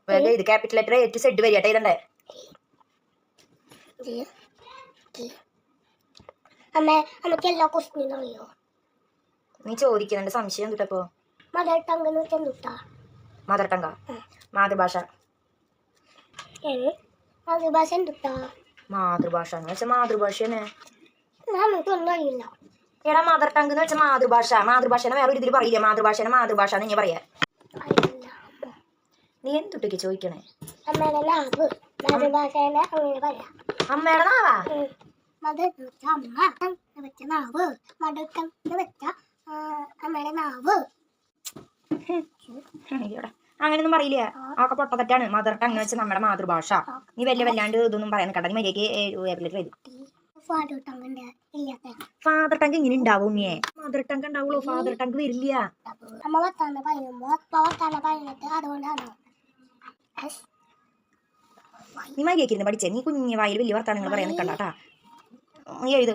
ഇത് capital letter A to Z വരികട്ടെ ഇതണ്ടേ. നമുക്ക് എല്ലാ ക്വസ്റ്റ്യനും അറിയോ? നീ ചോദിക്കുന്നുണ്ട് സംശയം എന്തുട്ടപ്പോ? മദർ ടങ് എന്ന് വെച്ചാൽ എന്തുട്ടാ? മദർ ടങ്കാ? മാതൃഭാഷ. മാതൃഭാഷ എന്തുട്ടാ? മാതൃഭാഷ എന്ന് വെച്ചാൽ മാതൃഭാഷ തന്നെ. നമുക്കൊന്നും അറിയില്ല. എടാ മദർ ടങ് എന്ന് വെച്ചാൽ മാതൃഭാഷ. മാതൃഭാഷനെ വേറെ ഒരു ഇതിൽ പറയില്ല. മാതൃഭാഷനെ മാതൃഭാഷ എന്ന് പറയാ. നീ എന്തുട്ടൊക്കെ ചോദിക്കണേ? അമ്മയുടെ നാവ് മാതൃഭാഷേനെ അങ്ങനെ പറയാം. അമ്മയുടെ നാവാ? മദർ എന്ന് വെച്ചാൽ അമ്മ, എന്ന് വെച്ച നാവ്. മദർ ടങ് എന്ന് വെച്ചാൽ അമ്മയുടെ നാവ്. അങ്ങനെയൊന്നും പറയില്ല. ഒക്കെ പൊട്ടത്തെറ്റാണ്. മദർ ടങ് വെച്ചാൽ നമ്മുടെ മാതൃഭാഷ. നീ വല്ലാണ്ട് ഇതൊന്നും പറയാൻ കണ്ട. നീ മര്യാദയ്ക്ക് ഫാദർ ടങ് ഇങ്ങനെ ഉണ്ടാവും. മദർ ടങ് ഉണ്ടാവുള്ളൂ, ഫാദർ ടങ് വരില്ല. അമ്മ വർത്താനം പറയുമ്പോ വർത്താനം പറയുന്നത് അതുകൊണ്ടാണ്. നീ മര്യാദയ്ക്ക് ഇരുന്ന് പഠിച്ചേ. നീ കുഞ്ഞു വായിൽ വലിയ വർത്താനങ്ങൾ പറയാൻ നിൽക്കണ്ടാട്ടാ. നീ എഴുത്.